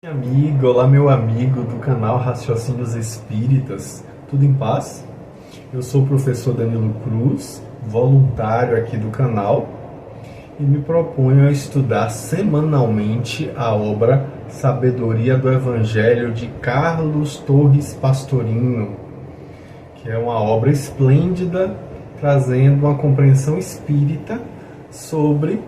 Amigo, olá meu amigo do canal Raciocínios Espíritas, tudo em paz? Eu sou o professor Danilo Cruz, voluntário aqui do canal, e me proponho a estudar semanalmente a obra Sabedoria do Evangelho de Carlos Torres Pastorino, que é uma obra esplêndida, trazendo uma compreensão espírita sobre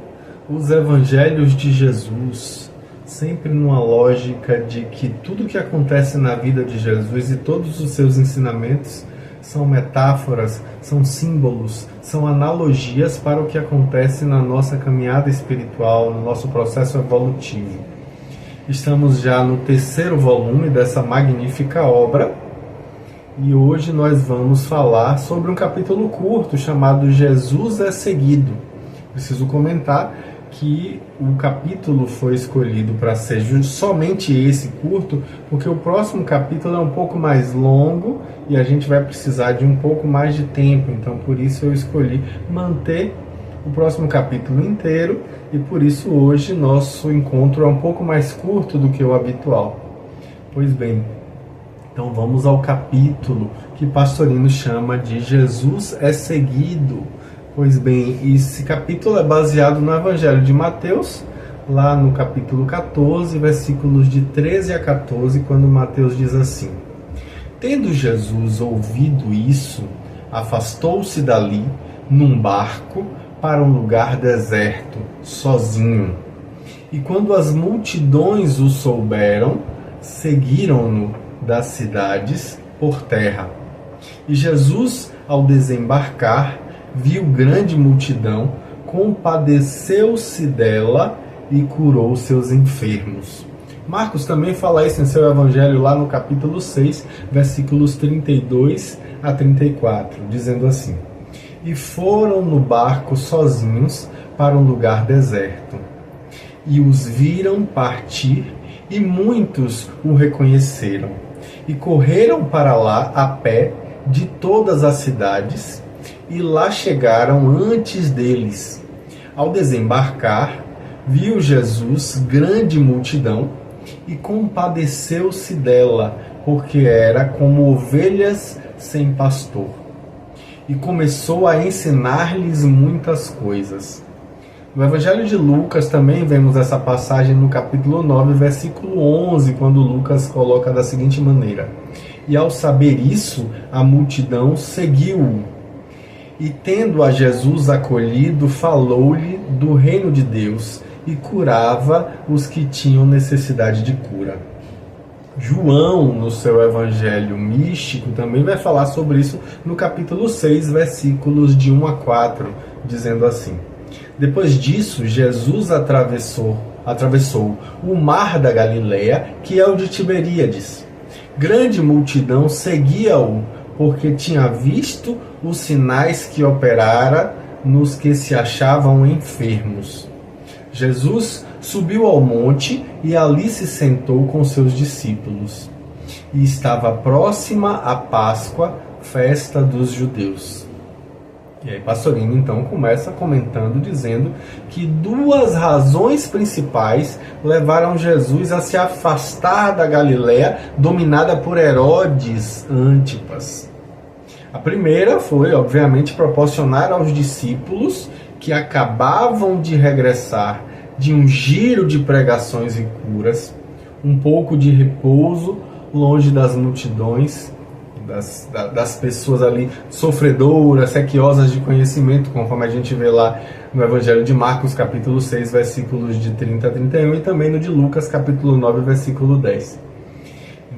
os Evangelhos de Jesus, sempre numa lógica de que tudo que acontece na vida de Jesus e todos os seus ensinamentos são metáforas, são símbolos, são analogias para o que acontece na nossa caminhada espiritual, no nosso processo evolutivo. Estamos já no terceiro volume dessa magnífica obra e hoje nós vamos falar sobre um capítulo curto chamado Jesus é Seguido. Preciso comentar que o capítulo foi escolhido para ser somente esse curto, porque o próximo capítulo é um pouco mais longo e a gente vai precisar de um pouco mais de tempo, então por isso eu escolhi manter o próximo capítulo inteiro e por isso hoje nosso encontro é um pouco mais curto do que o habitual. Pois bem, então vamos ao capítulo que Pastorino chama de Jesus é Seguido. Pois bem, esse capítulo é baseado no Evangelho de Mateus, lá no capítulo 14, versículos de 13 a 14, quando Mateus diz assim: Tendo Jesus ouvido isso, afastou-se dali, num barco, para um lugar deserto, sozinho. E quando as multidões o souberam, seguiram-no das cidades por terra. E Jesus, ao desembarcar, viu grande multidão, compadeceu-se dela e curou seus enfermos. Marcos também fala isso em seu evangelho lá no capítulo 6, versículos 32 a 34, dizendo assim: E foram no barco sozinhos para um lugar deserto. E os viram partir, e muitos o reconheceram. E correram para lá a pé de todas as cidades, e lá chegaram antes deles. Ao desembarcar, viu Jesus grande multidão e compadeceu-se dela, porque era como ovelhas sem pastor. E começou a ensinar-lhes muitas coisas. No Evangelho de Lucas também vemos essa passagem no capítulo 9, versículo 11, quando Lucas coloca da seguinte maneira: E ao saber isso, a multidão seguiu-o. E tendo a Jesus acolhido, falou-lhe do reino de Deus e curava os que tinham necessidade de cura. João, no seu evangelho místico, também vai falar sobre isso no capítulo 6, versículos de 1 a 4, dizendo assim: Depois disso, Jesus atravessou o mar da Galileia, que é o de Tiberíades. Grande multidão seguia-o, porque tinha visto os sinais que operara nos que se achavam enfermos. Jesus subiu ao monte e ali se sentou com seus discípulos. E estava próxima a Páscoa, festa dos judeus. E aí Pastorino então começa comentando, dizendo que duas razões principais levaram Jesus a se afastar da Galileia, dominada por Herodes Antipas. A primeira foi, obviamente, proporcionar aos discípulos que acabavam de regressar de um giro de pregações e curas, um pouco de repouso longe das multidões, das pessoas ali sofredoras, sequiosas de conhecimento, conforme a gente vê lá no Evangelho de Marcos, capítulo 6, versículos de 30 a 31, e também no de Lucas, capítulo 9, versículo 10.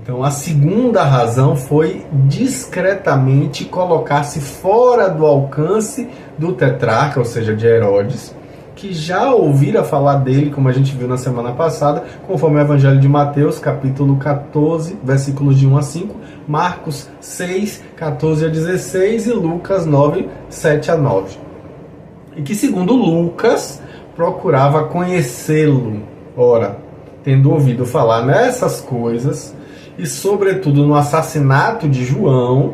Então, a segunda razão foi discretamente colocar-se fora do alcance do tetrarca, ou seja, de Herodes, que já ouvira falar dele, como a gente viu na semana passada, conforme o Evangelho de Mateus, capítulo 14, versículos de 1 a 5, Marcos 6, 14 a 16 e Lucas 9, 7 a 9. E que, segundo Lucas, procurava conhecê-lo. Ora, tendo ouvido falar nessas coisas, e sobretudo no assassinato de João,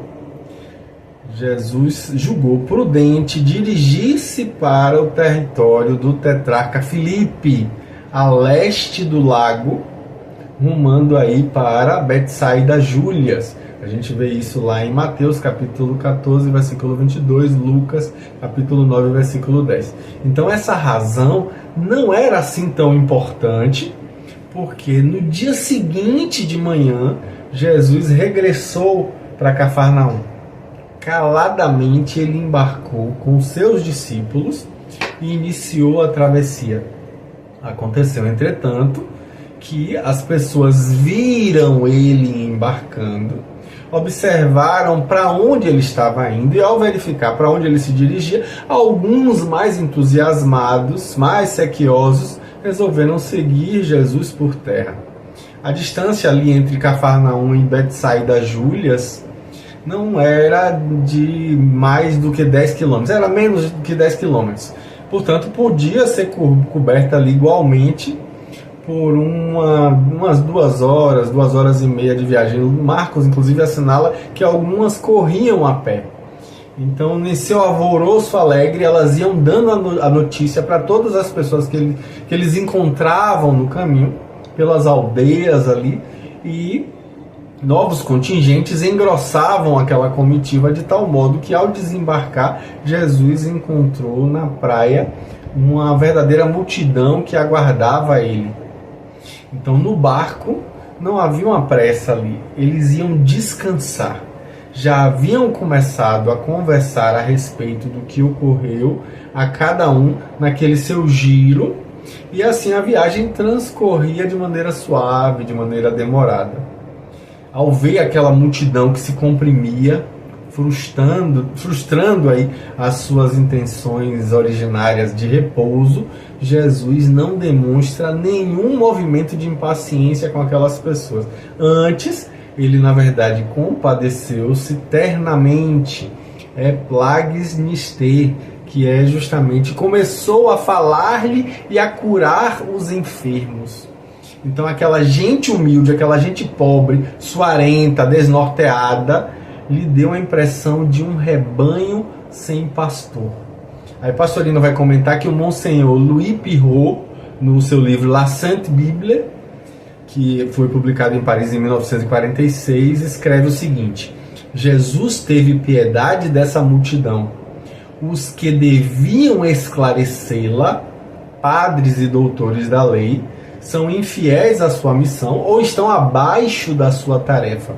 Jesus julgou prudente dirigir-se para o território do tetrarca Filipe, a leste do lago, rumando aí para Betsaida Júlias. A gente vê isso lá em Mateus capítulo 14, versículo 22, Lucas capítulo 9, versículo 10. Então essa razão não era assim tão importante, porque no dia seguinte de manhã, Jesus regressou para Cafarnaum. Caladamente ele embarcou com seus discípulos e iniciou a travessia. Aconteceu, entretanto, que as pessoas viram ele embarcando, observaram para onde ele estava indo, e ao verificar para onde ele se dirigia, alguns mais entusiasmados, mais sequiosos, resolveram seguir Jesus por terra. A distância ali entre Cafarnaum e Betsaida Júlias não era de mais do que 10 quilômetros, era menos do que 10 quilômetros. Portanto, podia ser coberta ali igualmente por umas 2 horas e meia de viagem. Marcos, inclusive, assinala que algumas corriam a pé. Então, nesse seu alvoroço alegre, elas iam dando a notícia para todas as pessoas que eles encontravam no caminho, pelas aldeias ali, e novos contingentes engrossavam aquela comitiva de tal modo que, ao desembarcar, Jesus encontrou na praia uma verdadeira multidão que aguardava ele. Então, no barco não havia uma pressa ali, eles iam descansar. Já haviam começado a conversar a respeito do que ocorreu a cada um naquele seu giro, e assim a viagem transcorria de maneira suave, de maneira demorada. Ao ver aquela multidão que se comprimia, frustrando aí as suas intenções originárias de repouso, Jesus não demonstra nenhum movimento de impaciência com aquelas pessoas. Antes, ele na verdade compadeceu-se ternamente. É plagues nister, que é justamente começou a falar-lhe e a curar os enfermos. Então aquela gente humilde, aquela gente pobre, suarenta, desnorteada, lhe deu a impressão de um rebanho sem pastor. Aí Pastorino vai comentar que o Monsenhor Louis Pirot, no seu livro La Sainte Bible, que foi publicado em Paris em 1946, escreve o seguinte: Jesus teve piedade dessa multidão. Os que deviam esclarecê-la, padres e doutores da lei, são infiéis à sua missão ou estão abaixo da sua tarefa,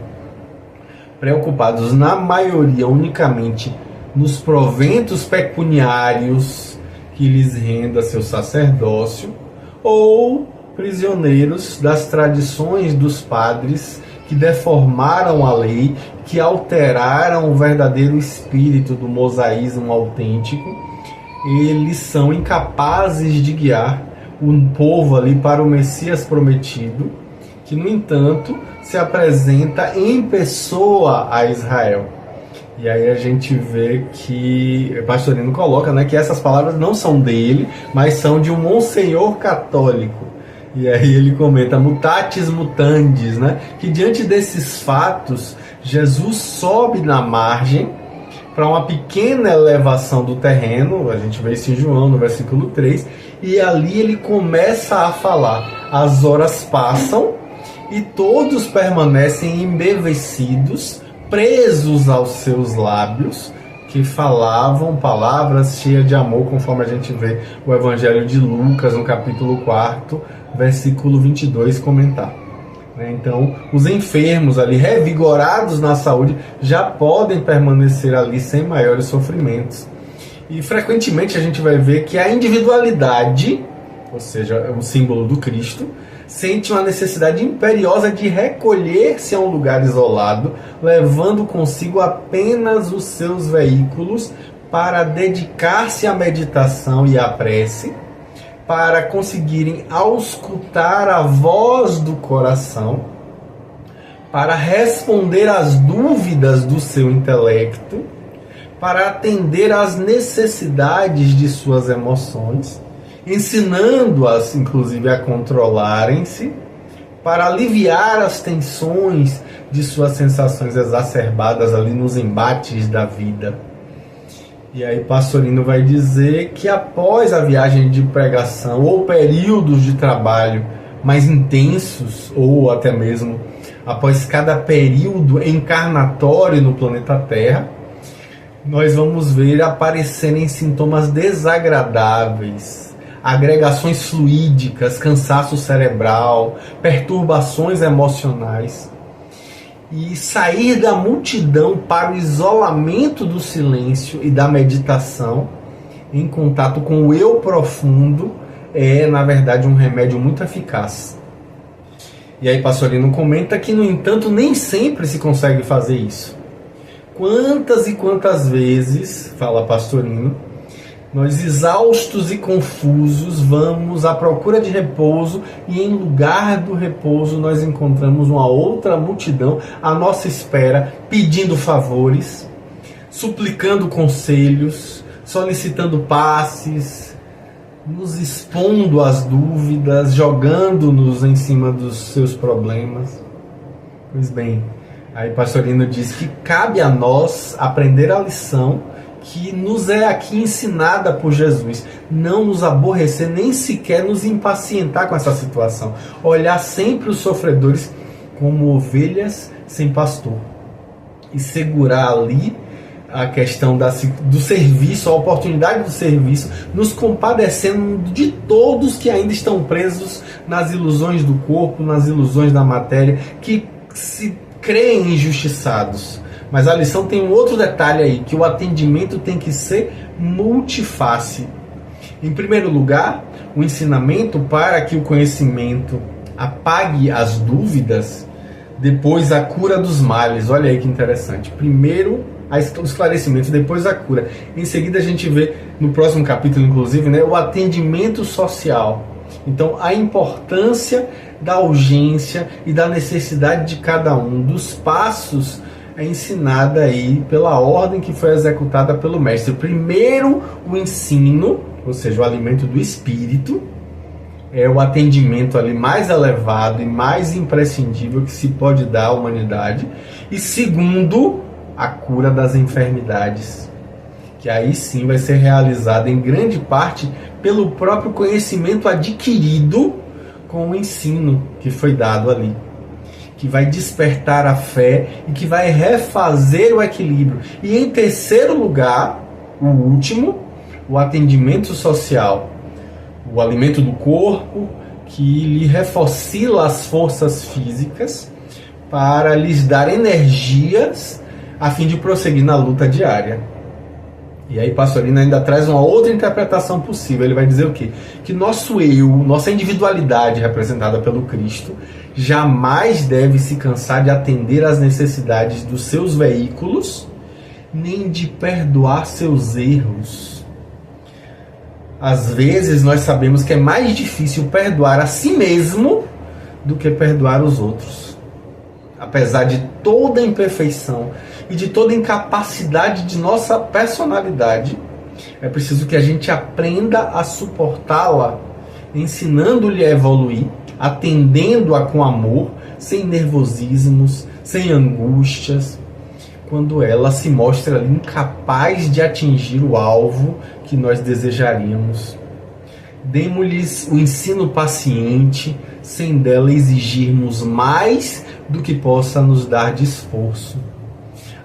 preocupados na maioria unicamente nos proventos pecuniários que lhes renda seu sacerdócio, ou prisioneiros das tradições dos padres que deformaram a lei, que alteraram o verdadeiro espírito do mosaísmo autêntico. Eles são incapazes de guiar um povo ali para o Messias prometido, que no entanto se apresenta em pessoa a Israel. E aí a gente vê que Pastorino coloca, né, que essas palavras não são dele, mas são de um monsenhor católico. E aí ele comenta, mutatis mutandis, né, que diante desses fatos, Jesus sobe na margem para uma pequena elevação do terreno. A gente vê isso em João, no versículo 3, e ali ele começa a falar. As horas passam e todos permanecem embevecidos, presos aos seus lábios, que falavam palavras cheias de amor, conforme a gente vê o Evangelho de Lucas, no capítulo 4, versículo 22, comentar. Então, os enfermos ali, revigorados na saúde, já podem permanecer ali sem maiores sofrimentos. E frequentemente a gente vai ver que a individualidade, ou seja, o símbolo do Cristo, sente uma necessidade imperiosa de recolher-se a um lugar isolado, levando consigo apenas os seus veículos para dedicar-se à meditação e à prece, para conseguirem auscultar a voz do coração, para responder às dúvidas do seu intelecto, para atender às necessidades de suas emoções, ensinando-as, inclusive, a controlarem-se, para aliviar as tensões de suas sensações exacerbadas ali nos embates da vida. E aí Pastorino vai dizer que após a viagem de pregação ou períodos de trabalho mais intensos, ou até mesmo após cada período encarnatório no planeta Terra, nós vamos ver aparecerem sintomas desagradáveis, agregações fluídicas, cansaço cerebral, perturbações emocionais. E sair da multidão para o isolamento do silêncio e da meditação, em contato com o eu profundo, é, na verdade, um remédio muito eficaz. E aí Pastorino comenta que, no entanto, nem sempre se consegue fazer isso. Quantas e quantas vezes, fala Pastorino, nós, exaustos e confusos, vamos à procura de repouso e, em lugar do repouso, nós encontramos uma outra multidão à nossa espera, pedindo favores, suplicando conselhos, solicitando passes, nos expondo às dúvidas, jogando-nos em cima dos seus problemas. Pois bem, aí Pastorino diz que cabe a nós aprender a lição que nos é aqui ensinada por Jesus, não nos aborrecer, nem sequer nos impacientar com essa situação, olhar sempre os sofredores como ovelhas sem pastor e segurar ali a questão do serviço, a oportunidade do serviço, nos compadecendo de todos que ainda estão presos nas ilusões do corpo, nas ilusões da matéria, que se creem injustiçados. Mas a lição tem um outro detalhe aí, que o atendimento tem que ser multiface. Em primeiro lugar, o ensinamento para que o conhecimento apague as dúvidas, depois a cura dos males. Olha aí que interessante. Primeiro o esclarecimento, depois a cura. Em seguida a gente vê no próximo capítulo, inclusive, né, o atendimento social. Então, a importância da urgência e da necessidade de cada um, dos passos é ensinada aí pela ordem que foi executada pelo mestre. Primeiro o ensino, ou seja, o alimento do espírito, é o atendimento ali mais elevado e mais imprescindível que se pode dar à humanidade. E segundo, a cura das enfermidades, que aí sim vai ser realizada em grande parte pelo próprio conhecimento adquirido com o ensino que foi dado ali, que vai despertar a fé e que vai refazer o equilíbrio. E em terceiro lugar, o último, o atendimento social, o alimento do corpo, que lhe reforcila as forças físicas para lhes dar energias a fim de prosseguir na luta diária. E aí Pastorino ainda traz uma outra interpretação possível. Ele vai dizer o quê? Que nosso eu, nossa individualidade representada pelo Cristo, jamais deve se cansar de atender às necessidades dos seus veículos, nem de perdoar seus erros. Às vezes nós sabemos que é mais difícil perdoar a si mesmo do que perdoar os outros. Apesar de toda a imperfeição e de toda a incapacidade de nossa personalidade, é preciso que a gente aprenda a suportá-la, ensinando-lhe a evoluir, atendendo-a com amor, sem nervosismos, sem angústias, quando ela se mostra ali incapaz de atingir o alvo que nós desejaríamos. Demos-lhes o ensino paciente, sem dela exigirmos mais do que possa nos dar de esforço.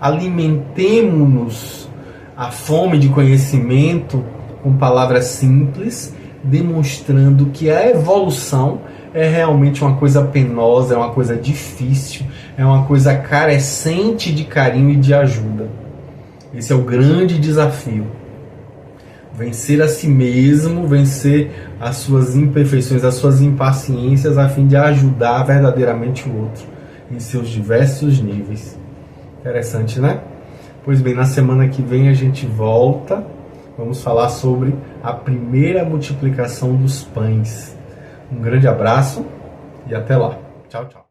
Alimentemo-nos a fome de conhecimento com palavras simples, demonstrando que a evolução é realmente uma coisa penosa, é uma coisa difícil, é uma coisa carecente de carinho e de ajuda. Esse é o grande desafio. Vencer a si mesmo, vencer as suas imperfeições, as suas impaciências, a fim de ajudar verdadeiramente o outro em seus diversos níveis. Interessante, né? Pois bem, na semana que vem a gente volta. Vamos falar sobre a primeira multiplicação dos pães. Um grande abraço e até lá. Tchau, tchau.